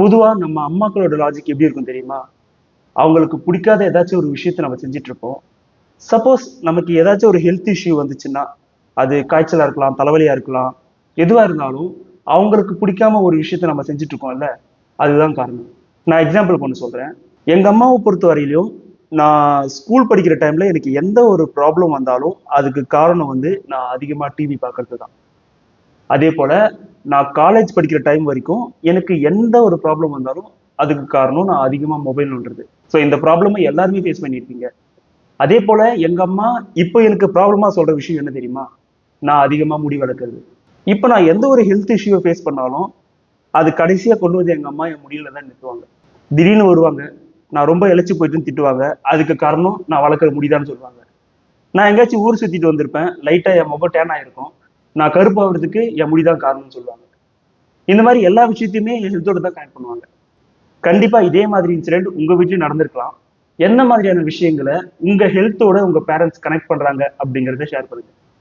பொதுவா நம்ம அம்மாக்களோட லாஜிக் எப்படி இருக்கும் தெரியுமா? அவங்களுக்கு பிடிக்காத ஏதாச்சும் ஒரு விஷயத்த நம்ம செஞ்சுட்டு இருப்போம். சப்போஸ் நமக்கு ஏதாச்சும் ஒரு ஹெல்த் இஷ்யூ வந்துச்சுன்னா, அது காய்ச்சலா இருக்கலாம், தலைவலியா இருக்கலாம், எதுவா இருந்தாலும் அவங்களுக்கு பிடிக்காம ஒரு விஷயத்த நம்ம செஞ்சுட்டு இருக்கோம்ல, அதுதான் காரணம். நான் எக்ஸாம்பிளுக்கு ஒண்ணு சொல்றேன். எங்க அம்மாவ பொறுத்தவரையிலும், நான் ஸ்கூல் படிக்கிற டைம்ல எனக்கு எந்த ஒரு ப்ராப்ளம் வந்தாலும், அதுக்கு காரணம் வந்து நான் அதிகமா டிவி பார்க்கறது தான். அதேபோல நான் காலேஜ் படிக்கிற டைம் வரைக்கும் எனக்கு எந்த ஒரு ப்ராப்ளம் வந்தாலும், அதுக்கு காரணம் நான் அதிகமா மொபைல் நோண்டுறது. ஸோ இந்த ப்ராப்ளம எல்லாருமே ஃபேஸ் பண்ணியிருப்பீங்க. அதேபோல எங்க அம்மா இப்ப எனக்கு ப்ராப்ளமா சொல்ற விஷயம் என்ன தெரியுமா? நான் அதிகமா முடி வளர்க்கறது. இப்ப நான் எந்த ஒரு ஹெல்த் இஷ்யூவ ஃபேஸ் பண்ணாலும், அது கடைசியா கொண்டு வந்து எங்க அம்மா என் முடியில தான் நிறுத்துவாங்க. திடீர்னு வருவாங்க. நான் ரொம்ப இளைச்சு போயிட்டேன்னு திட்டுவாங்க. அதுக்கு காரணம் நான் வளர்க்குற முடிதான்னு சொல்லுவாங்க. நான் எங்கேயாச்சும் ஊர் சுத்திட்டு வந்திருப்பேன். லைட்டா என் முகம் டேன் ஆயிருக்கும். நான் கருப்பாவறதுக்கு என் முடி தான் காரணம்னு சொல்லுவாங்க. இந்த மாரி எல்லா விஷயத்தையுமே என் ஹெல்த்தோட தான் கனெக்ட் பண்ணுவாங்க. கண்டிப்பா இதே மாதிரி இன்சிடென்ட் உங்க வீட்லயும் நடந்திருக்கலாம். என்ன மாதிரியான விஷயங்கள உங்க ஹெல்த்தோட உங்க பேரண்ட்ஸ் கனெக்ட் பண்றாங்க அப்படிங்கிறத ஷேர் பண்ணுங்க.